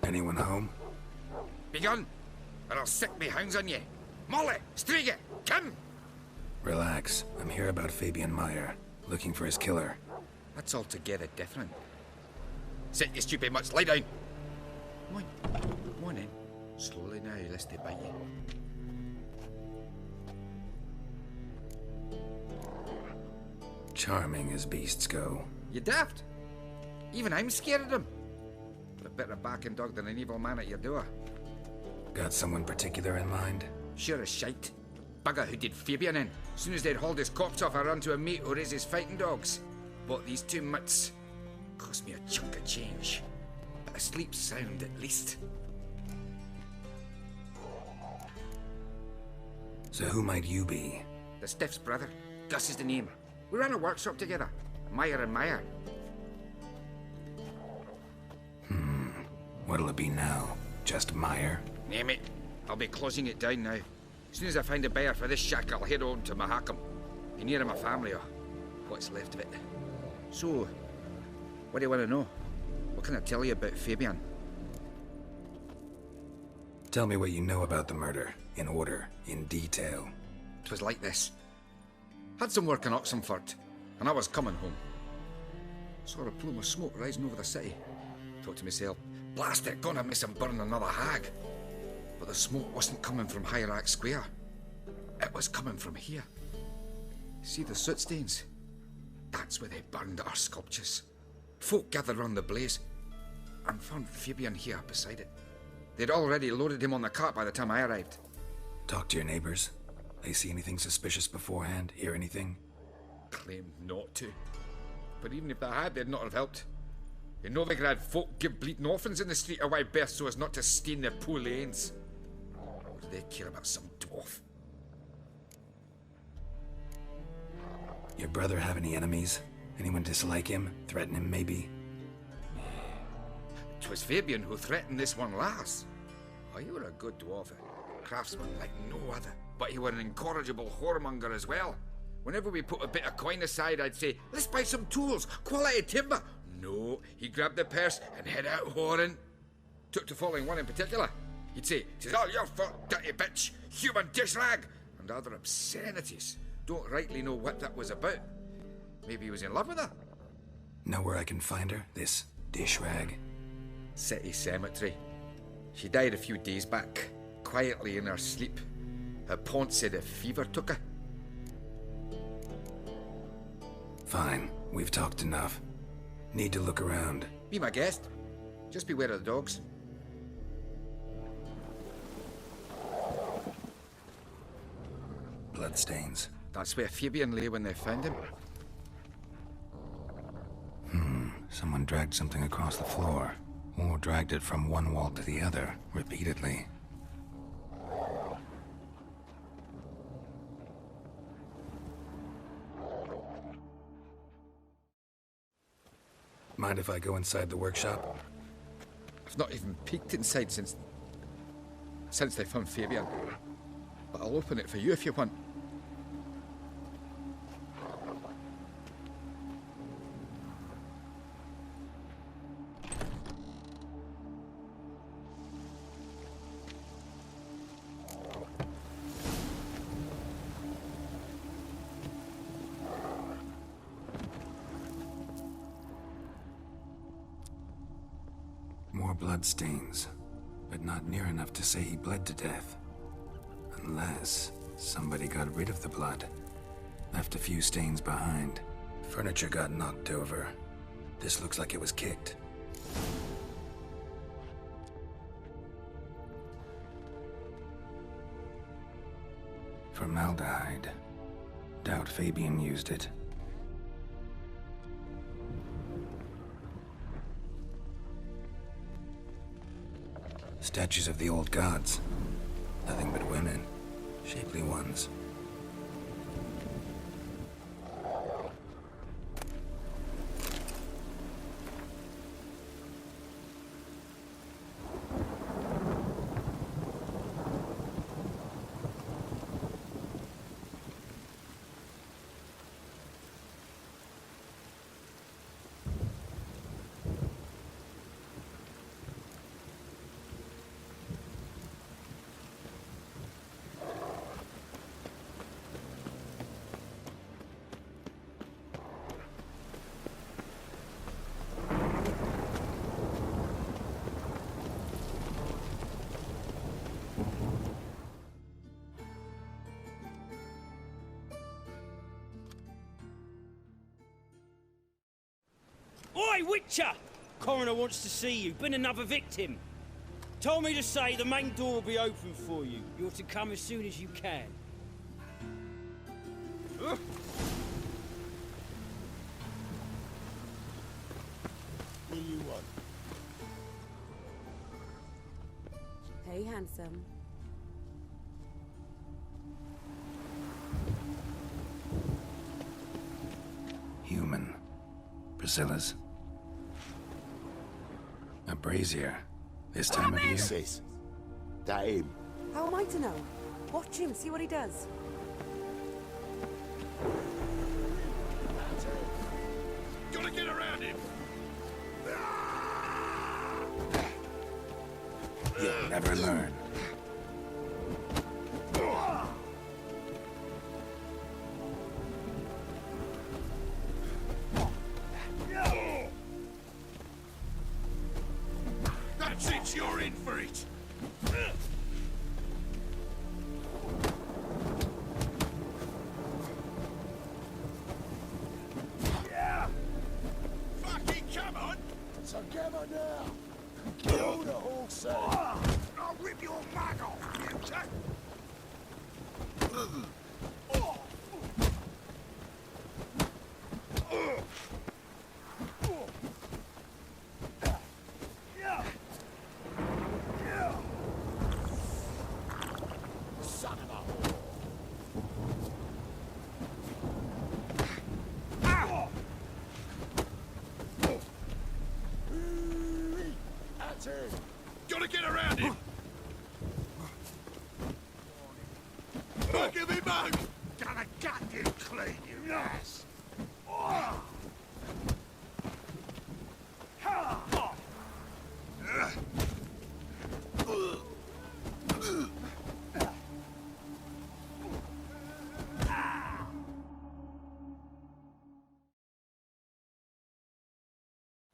Anyone home? Begone, or I'll sick me hounds on ye. Molly, Striga, come! Relax. I'm here about Fabian Meyer, looking for his killer. That's altogether different. Sit, you stupid mutts, lie down. Come on, come on in. Slowly now, lest they bite you. Charming as beasts go. You daft? Even I'm scared of them. But a better backing dog than an evil man at your door. Got someone particular in mind? Sure as shite. Bugger who did Fabian in. Soon as they'd hauled his corpse off, I run to a mate who raises fighting dogs. Bought these 2 mutts. Cost me a chunk of change. But I sleep sound at least. So who might you be? The Stiff's brother. Gus is the name. We ran a workshop together. Meyer and Meyer. What'll it be now? Just Meyer? Name it. I'll be closing it down now. As soon as I find a buyer for this shack, I'll head on to Mahakam. Be near my family, or what's left of it. So, what do you want to know? What can I tell you about Fabian? Tell me what you know about the murder, in order, in detail. 'Twas like this. Had some work in Oxenford, and I was coming home. Saw a plume of smoke rising over the city. Thought to myself, blast it, gonna miss him burn another hag. But the smoke wasn't coming from Hierarch Square. It was coming from here. See the soot stains? That's where they burned our sculptures. Folk gathered round the blaze, and found Fabian here beside it. They'd already loaded him on the cart by the time I arrived. Talk to your neighbors. They see anything suspicious beforehand? Hear anything? Claimed not to. But even if they had, they'd not have helped. In Novigrad, folk give bleeding orphans in the street a wide berth so as not to stain their poor lanes. What do they care about some dwarf? Your brother have any enemies? Anyone dislike him? Threaten him, maybe? 'Twas Fabian who threatened this one last. Oh, you were a good dwarf, a craftsman like no other. But he were an incorrigible whoremonger as well. Whenever we put a bit of coin aside, I'd say, let's buy some tools, quality timber. No, he grabbed the purse and head out whoring. Took to following one in particular. He'd say, "'Tis all your fault, dirty bitch, human dish rag," and other obscenities. Don't rightly know what that was about. Maybe he was in love with her. Know where I can find her, this dish rag? City cemetery. She died a few days back, quietly in her sleep. Her pont said a fever took her. Fine, we've talked enough. Need to look around. Be my guest. Just beware of the dogs. Bloodstains. That's where Fabian lay when they found him. Someone dragged something across the floor. Or dragged it from one wall to the other, repeatedly. Mind if I go inside the workshop? I've not even peeked inside since they found Fabian. But I'll open it for you if you want. More bloodstains, but not near enough to say he bled to death. Unless somebody got rid of the blood. Left a few stains behind. Furniture got knocked over. This looks like it was kicked. Formaldehyde. Doubt Fabian used it. Statues of the old gods. Nothing but women. Shapely ones. Oi, Witcher! Coroner wants to see you. Been another victim. Told me to say the main door will be open for you. You're to come as soon as you can. What do you want? Hey, handsome. Human. Priscilla's. A brazier. This time of year? Sis. That him. How am I to know? Watch him, see what he does. Gotta get around him. You'll never learn. That's it, you're in for it. Fucking come on! Together now! Kill the whole set! I'll rip your mag off, you cat! Son of a whore! That's it! Gotta get around him! Look at me, mug! Gotta gut you clean, you ass!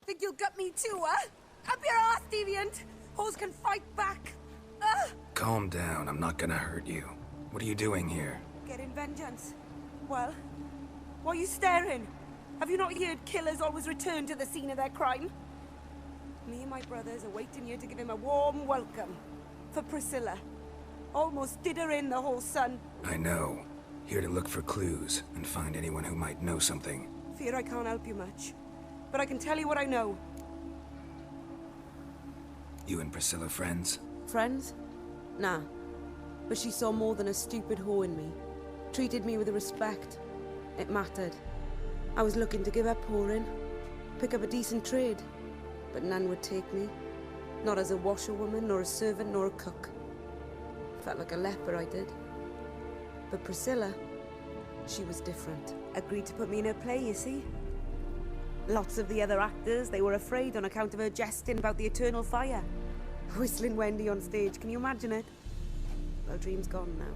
Think you'll gut me too, huh? Up your ass, deviant! Hoes can fight back! Calm down, I'm not gonna hurt you. What are you doing here? Getting vengeance. Well, why are you staring? Have you not heard killers always return to the scene of their crime? Me and my brothers are waiting here to give him a warm welcome. For Priscilla. Almost did her in, the whole son. I know. Here to look for clues and find anyone who might know something. Fear I can't help you much. But I can tell you what I know. You and Priscilla friends? Friends? Nah. But she saw more than a stupid whore in me. Treated me with respect. It mattered. I was looking to give up whoring. Pick up a decent trade. But none would take me. Not as a washerwoman, nor a servant, nor a cook. Felt like a leper, I did. But Priscilla, she was different. Agreed to put me in her play, you see? Lots of the other actors, they were afraid on account of her jesting about the eternal fire. Whistling Wendy on stage, can you imagine it? Well, dream's gone now.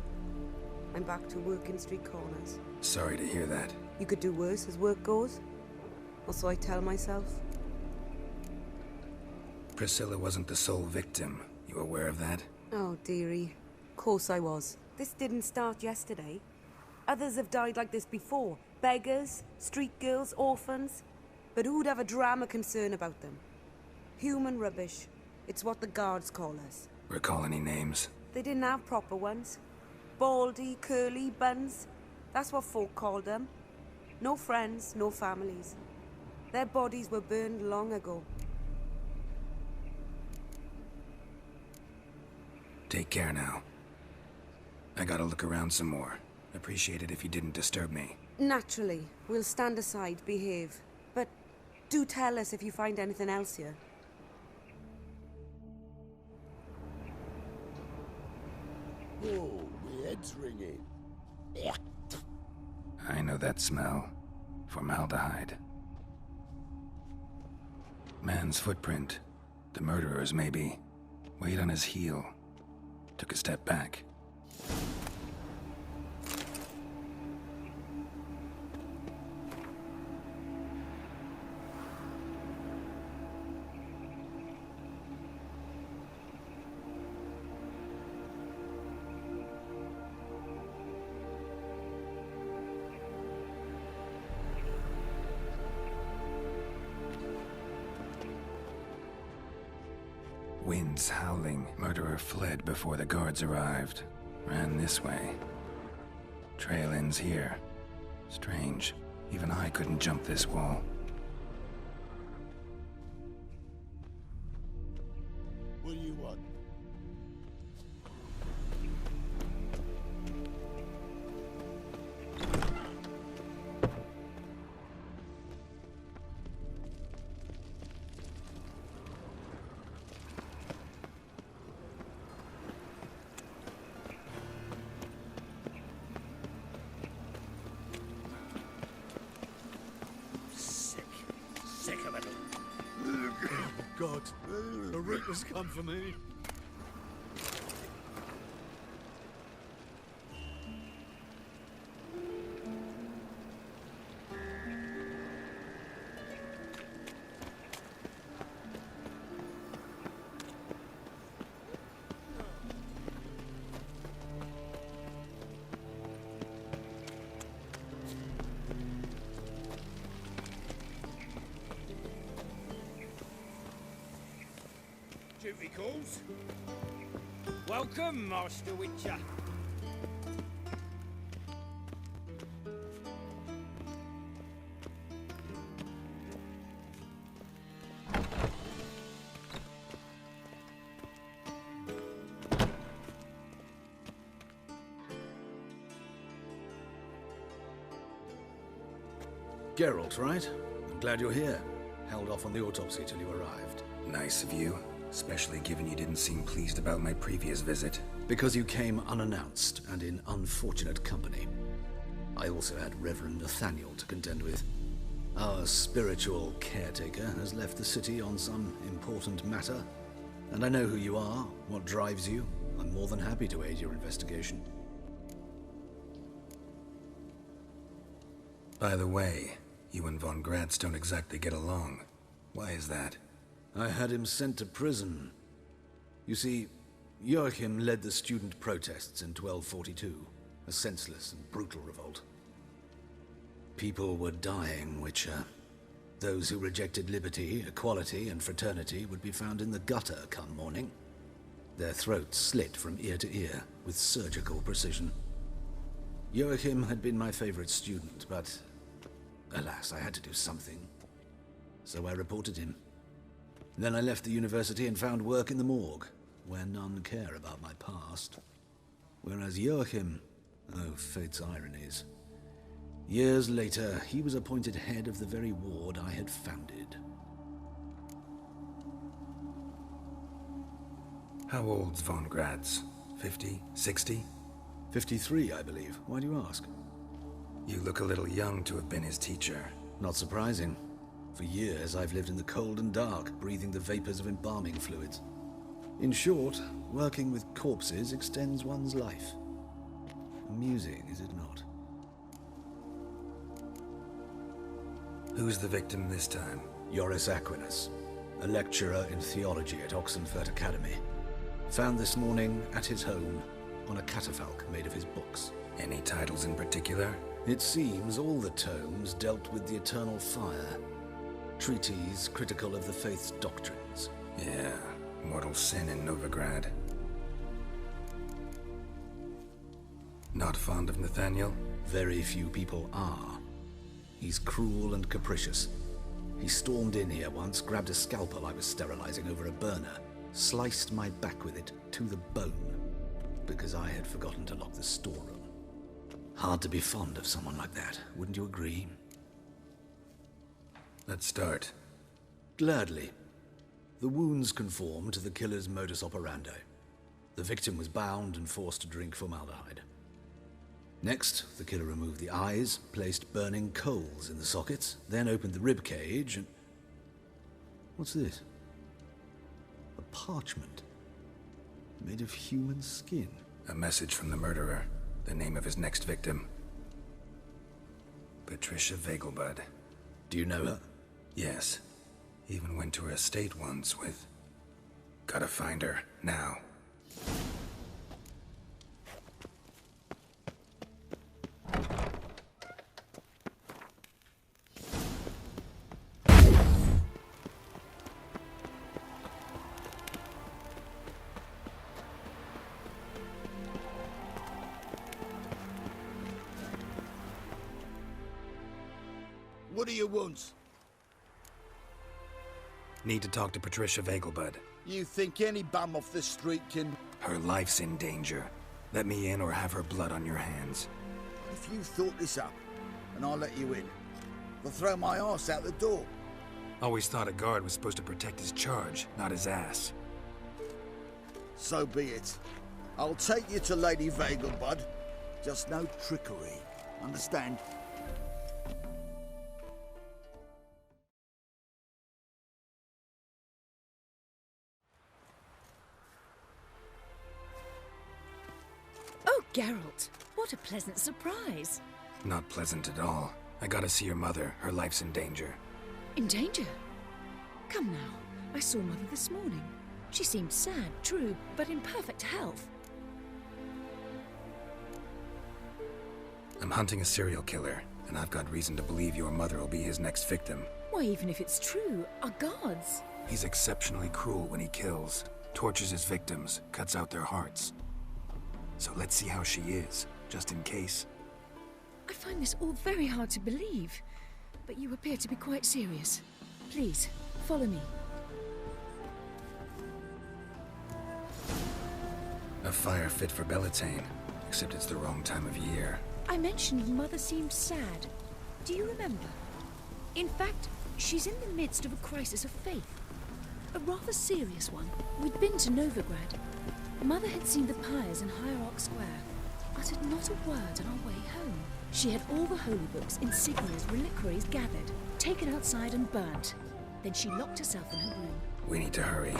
I'm back to working street corners. Sorry to hear that. You could do worse as work goes. Or so I tell myself. Priscilla wasn't the sole victim. You aware of that? Oh, dearie. Course I was. This didn't start yesterday. Others have died like this before. Beggars, street girls, orphans. But who'd have a drama concern about them? Human rubbish. It's what the guards call us. Recall any names? They didn't have proper ones. Baldy, curly, buns. That's what folk called them. No friends, no families. Their bodies were burned long ago. Take care now. I gotta look around some more. Appreciate it if you didn't disturb me. Naturally. We'll stand aside, behave. But do tell us if you find anything else here. Oh, my head's ringing. I know that smell. Formaldehyde. Man's footprint. The murderer's, maybe. Weighed on his heel. Took a step back. Winds howling, murderer fled before the guards arrived. Ran this way. Trail ends here. Strange. Even I couldn't jump this wall. What do you want? Sick of it. Oh, God. The Reapers come for me. Duty calls. Welcome, Master Witcher. Geralt, right? I'm glad you're here. Held off on the autopsy till you arrived. Nice of you, especially given you didn't seem pleased about my previous visit. Because you came unannounced and in unfortunate company. I also had Reverend Nathaniel to contend with. Our spiritual caretaker has left the city on some important matter. And I know who you are, what drives you. I'm more than happy to aid your investigation. By the way, you and Von Gratz don't exactly get along. Why is that? I had him sent to prison. You see, Joachim led the student protests in 1242, a senseless and brutal revolt. People were dying, Witcher. Those who rejected liberty, equality, and fraternity would be found in the gutter come morning. Their throats slit from ear to ear with surgical precision. Joachim had been my favorite student, but alas, I had to do something. So I reported him. Then I left the university and found work in the morgue, where none care about my past. Whereas Joachim, oh, fate's ironies. Years later, he was appointed head of the very ward I had founded. How old's Von Gratz? 50? 60? 53, I believe. Why do you ask? You look a little young to have been his teacher. Not surprising. For years, I've lived in the cold and dark, breathing the vapors of embalming fluids. In short, working with corpses extends one's life. Amusing, is it not? Who's the victim this time? Joris Aquinas, a lecturer in theology at Oxenfurt Academy. Found this morning at his home on a catafalque made of his books. Any titles in particular? It seems all the tomes dealt with the eternal fire. Treatises critical of the faith's doctrines. Yeah, mortal sin in Novigrad. Not fond of Nathaniel? Very few people are. He's cruel and capricious. He stormed in here once, grabbed a scalpel I was sterilizing over a burner, sliced my back with it to the bone, because I had forgotten to lock the storeroom. Hard to be fond of someone like that, wouldn't you agree? Let's start. Gladly. The wounds conform to the killer's modus operandi. The victim was bound and forced to drink formaldehyde. Next, the killer removed the eyes, placed burning coals in the sockets, then opened the rib cage and... What's this? A parchment. Made of human skin. A message from the murderer. The name of his next victim. Patricia Vegelbud. Do you know her? Yes. Even went to her estate once with... Gotta find her, now. What do you want? Need to talk to Patricia Vegelbud. You think any bum off the street can... Her life's in danger. Let me in or have her blood on your hands. If you thought this up, and I'll let you in, I'll throw my arse out the door. Always thought a guard was supposed to protect his charge, not his ass. So be it. I'll take you to Lady Vegelbud. Just no trickery. Understand? Oh, Geralt, what a pleasant surprise. Not pleasant at all. I gotta see your mother. Her life's in danger. In danger? Come now, I saw Mother this morning. She seemed sad, true, but in perfect health. I'm hunting a serial killer, and I've got reason to believe your mother will be his next victim. Why, even if it's true, our gods. He's exceptionally cruel when he kills, tortures his victims, cuts out their hearts. So let's see how she is, just in case. I find this all very hard to believe, but you appear to be quite serious. Please, follow me. A fire fit for Bellatane, except it's the wrong time of year. I mentioned Mother seemed sad. Do you remember? In fact, she's in the midst of a crisis of faith. A rather serious one. We'd been to Novigrad. Mother had seen the pyres in Hierarch Square, uttered not a word on our way home. She had all the holy books, insignias, reliquaries gathered, taken outside and burnt. Then she locked herself in her room. We need to hurry.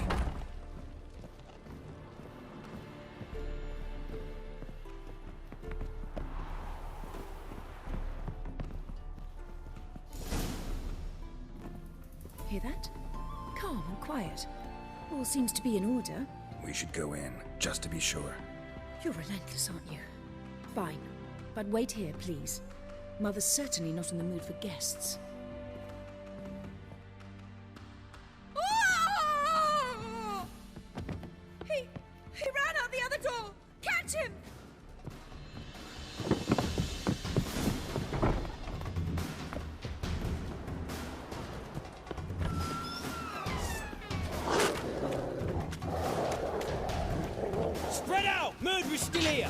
Hear that? Calm and quiet. All seems to be in order. We should go in, just to be sure. You're relentless, aren't you? Fine. But wait here, please. Mother's certainly not in the mood for guests. He ran out the other door! Catch him! Spread out! Murderer's still here!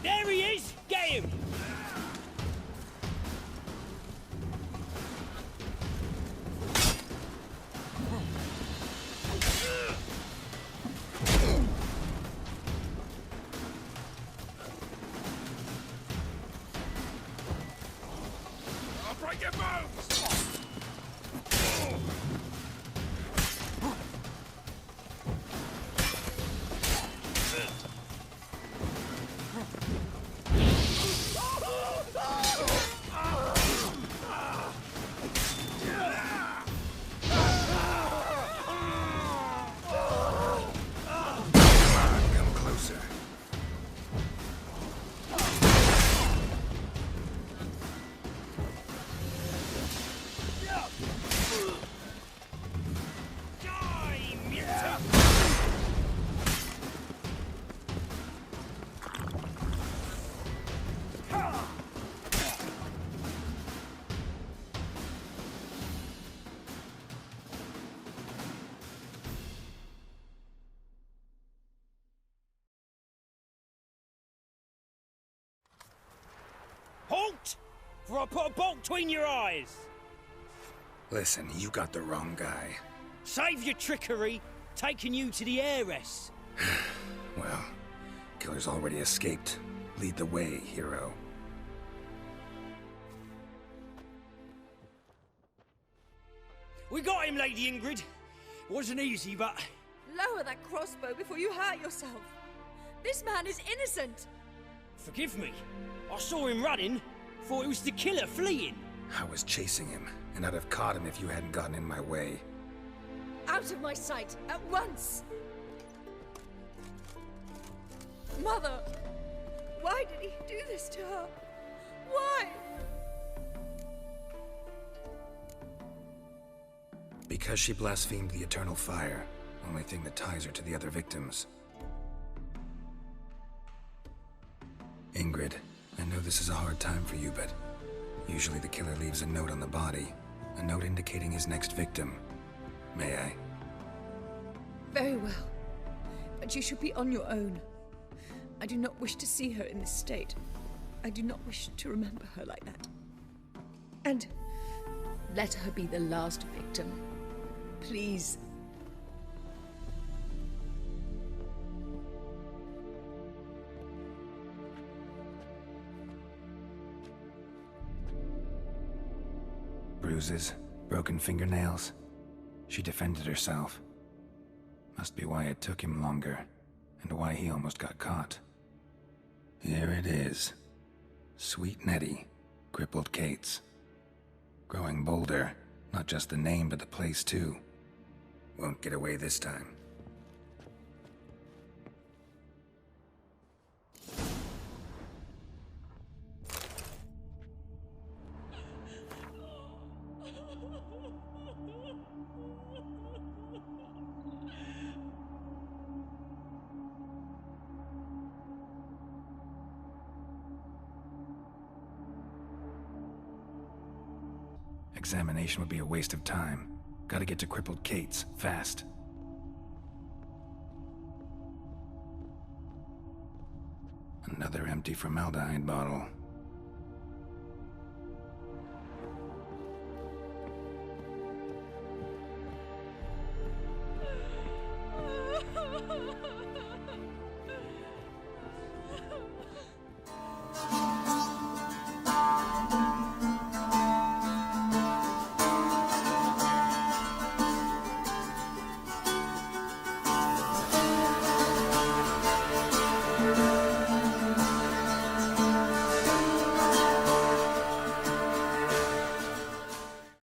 There he is! Get him! I'll break your bones! Come closer. Die, mutant! Halt! For I put a bolt between your eyes! Listen, you got the wrong guy. Save your trickery, taking you to the heiress. Well, killer's already escaped. Lead the way, hero. We got him, Lady Ingrid. Wasn't easy, but... Lower that crossbow before you hurt yourself. This man is innocent. Forgive me. I saw him running. Thought it was the killer fleeing. I was chasing him, and I'd have caught him if you hadn't gotten in my way. Out of my sight, at once! Mother! Why did he do this to her? Why? Because she blasphemed the eternal fire. Only thing that ties her to the other victims. Ingrid, I know this is a hard time for you, but usually the killer leaves a note on the body. A note indicating his next victim. May I? Very well. But you should be on your own. I do not wish to see her in this state. I do not wish to remember her like that. And let her be the last victim. Please. Bruises, broken fingernails. She defended herself. Must be why it took him longer, and why he almost got caught. Here it is. Sweet Nettie, crippled Kate's. Growing bolder, not just the name but the place too. Won't get away this time. Examination would be a waste of time. Gotta get to crippled Kate's, fast. Another empty formaldehyde bottle.